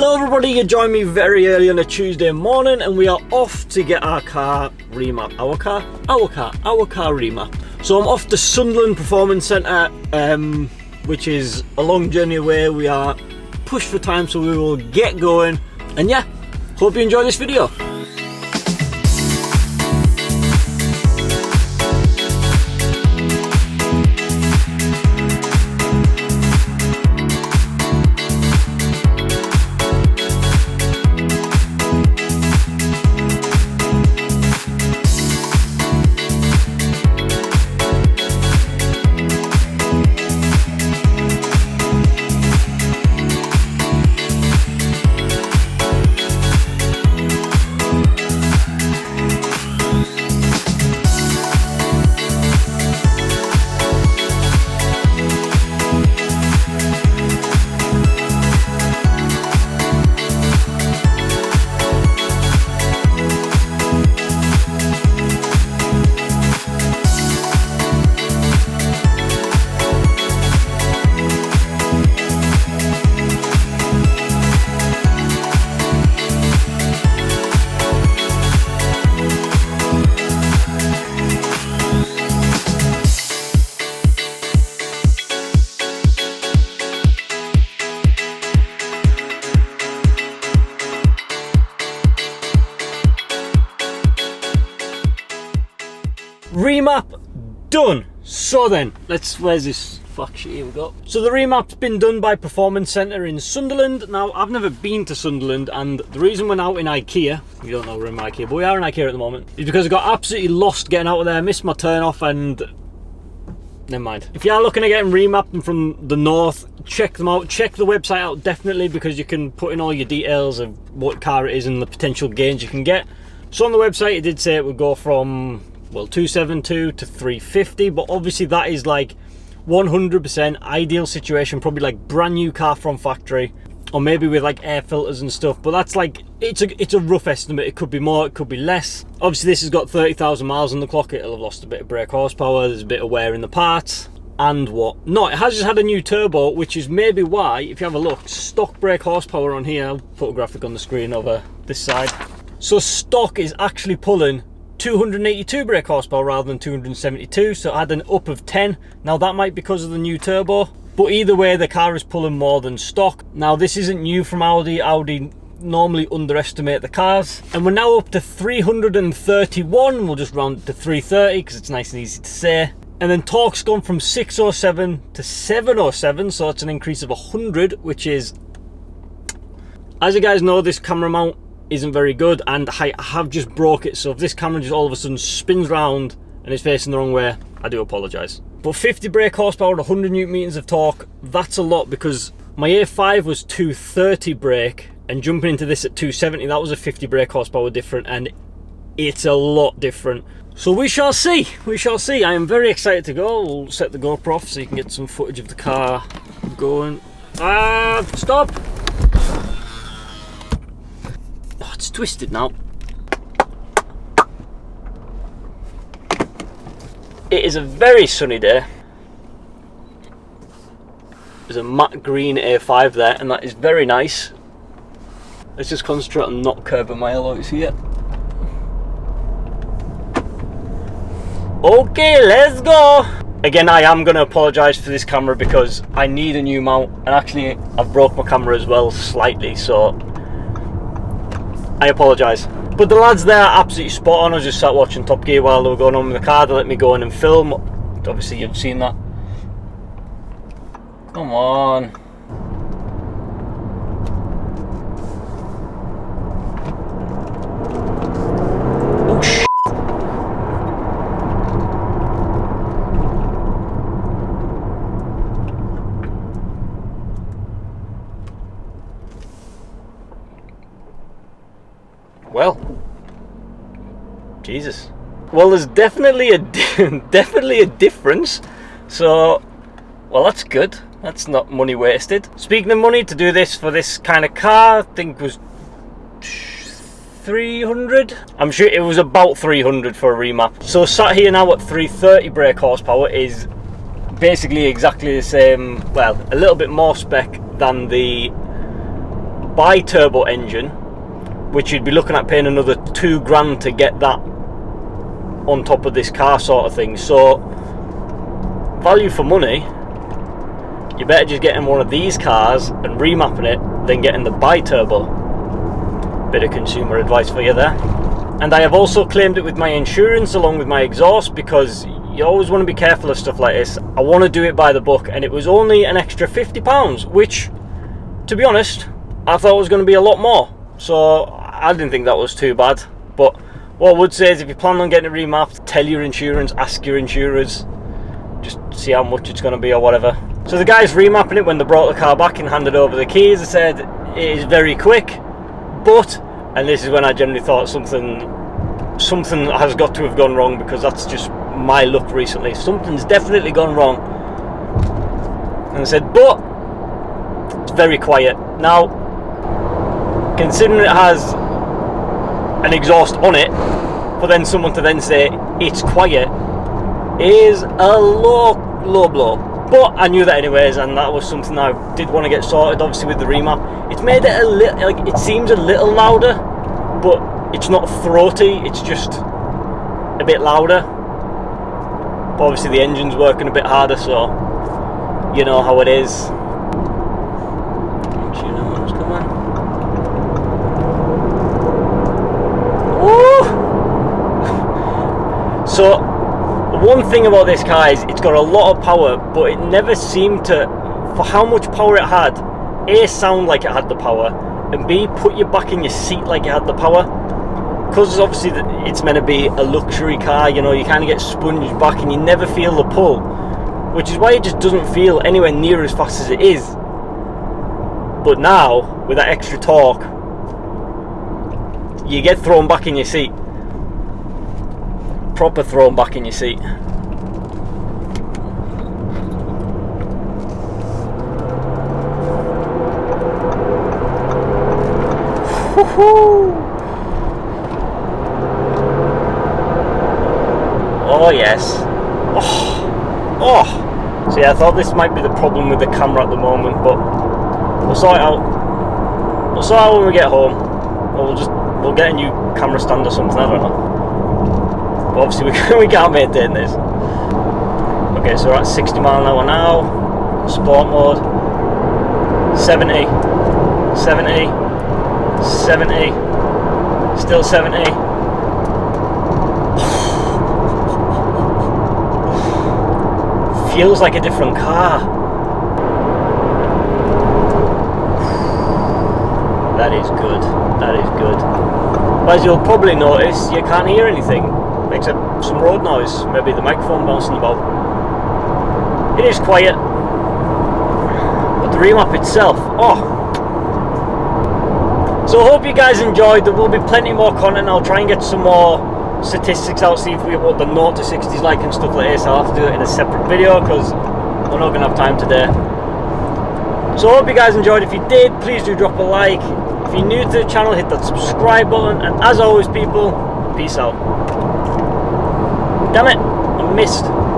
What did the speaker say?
Hello everybody, you join me very early on a Tuesday morning and we are off to get our car remap. Our car remap. So I'm off to Sunderland Performance Centre, which is a long journey away. We are pushed for time, so we will get going. And yeah, hope you enjoy this video. Remap done. So then, where's this fuck shit? Here we go. So the remap's been done by Performance Centre in Sunderland. Now, I've never been to Sunderland, and the reason we're now in IKEA, you don't know we're in IKEA, but we are in IKEA at the moment, is because I got absolutely lost getting out of there, missed my turn off, and never mind. If you are looking at getting remapped from the north, check them out. Check the website out definitely, because you can put in all your details of what car it is and the potential gains you can get. So on the website it did say it would go from, well, 272 to 350, but obviously that is like 100% ideal situation, probably like brand new car from factory, or maybe with like air filters and stuff, but that's like, it's a rough estimate. It could be more, it could be less. Obviously this has got 30,000 miles on the clock. It'll have lost a bit of brake horsepower, there's a bit of wear in the parts and what not. It has just had a new turbo, which is maybe why, if you have a look, stock brake horsepower on here, I'll put a graphic on the screen over this side. So stock is actually pulling 282 brake horsepower rather than 272, so I had an up of 10. Now that might be because of the new turbo, but either way the car is pulling more than stock. Now this isn't new from Audi. Audi normally underestimate the cars, and we're now up to 331. We'll just round it to 330 because it's nice and easy to say. And then torque's gone from 607 to 707, so it's an increase of 100, which is, as you guys know, this camera mount isn't very good, and I have just broke it, so if this camera just all of a sudden spins round and is facing the wrong way, I do apologise. But 50 brake horsepower, 100 newton meters of torque, that's a lot, because my A5 was 230 brake, and jumping into this at 270, that was a 50 brake horsepower different, and it's a lot different. So we shall see, we shall see. I am very excited to go. We'll set the GoPro off so you can get some footage of the car going. Stop! It's twisted now. It is a very sunny day. There's a matte green A5 there, and that is very nice. Let's just concentrate on not curbing my alloys here. Okay, let's go. Again, I am going to apologise for this camera because I need a new mount, and actually I've broke my camera as well slightly, so I apologise. But the lads there are absolutely spot on. I just sat watching Top Gear while they were going on with the car. They let me go in and film. Obviously you've seen that. Come on. Oh shit. Well, Jesus. Well, there's definitely a difference. So, well, that's good. That's not money wasted. Speaking of money, to do this for this kind of car, I think was 300. I'm sure it was about 300 for a remap. So sat here now at 330 brake horsepower is basically exactly the same, well, a little bit more spec than the bi-turbo engine, which you'd be looking at paying another £2,000 to get that on top of this car sort of thing. So value for money, you better just getting one of these cars and remapping it than getting the bi-turbo. Bit of consumer advice for you there. And I have also claimed it with my insurance along with my exhaust, because you always want to be careful of stuff like this. I want to do it by the book, and it was only an extra £50, which, to be honest, I thought it was going to be a lot more. So I didn't think that was too bad. But what I would say is, if you plan on getting it remapped, tell your insurance, ask your insurers, just see how much it's going to be or whatever. So the guys remapping it, when they brought the car back and handed over the keys, they said it is very quick, but, and this is when I generally thought something has got to have gone wrong, because that's just my luck recently. Something's definitely gone wrong. And they said, but it's very quiet. Now, considering it has an exhaust on it, for then someone to then say it's quiet is a low blow. But I knew that anyways, and that was something I did want to get sorted, obviously, with the remap. It's made it a little, like, it seems a little louder, but it's not throaty, it's just a bit louder. But obviously the engine's working a bit harder, so you know how it is. Come on. Woo! So one thing about this car is it's got a lot of power, but it never seemed to, for how much power it had, A, sound like it had the power, and B, put you back in your seat like it had the power. Because obviously it's meant to be a luxury car, you know, you kind of get sponged back and you never feel the pull, which is why it just doesn't feel anywhere near as fast as it is. But now, with that extra torque, you get thrown back in your seat. Proper thrown back in your seat. Woohoo! Oh yes. Oh. See, I thought this might be the problem with the camera at the moment, but we'll sort it out. We'll sort it out when we get home. Or we'll get a new camera stand or something, I don't know. But obviously we can't maintain this. Okay, so we're at 60 mile an hour now. Sport mode. 70. 70. 70. Still 70. Feels like a different car. That is good. That is good. But as you'll probably notice, you can't hear anything except some road noise. Maybe the microphone bouncing about. It is quiet. But the remap itself, oh. So I hope you guys enjoyed. There will be plenty more content. I'll try and get some more statistics out, see if we what the 0 to 60s like and stuff like this. I'll have to do it in a separate video because we're not going to have time today. So I hope you guys enjoyed. If you did, please do drop a like. If you're new to the channel, hit that subscribe button, and as always people, peace out. Damn it, I missed.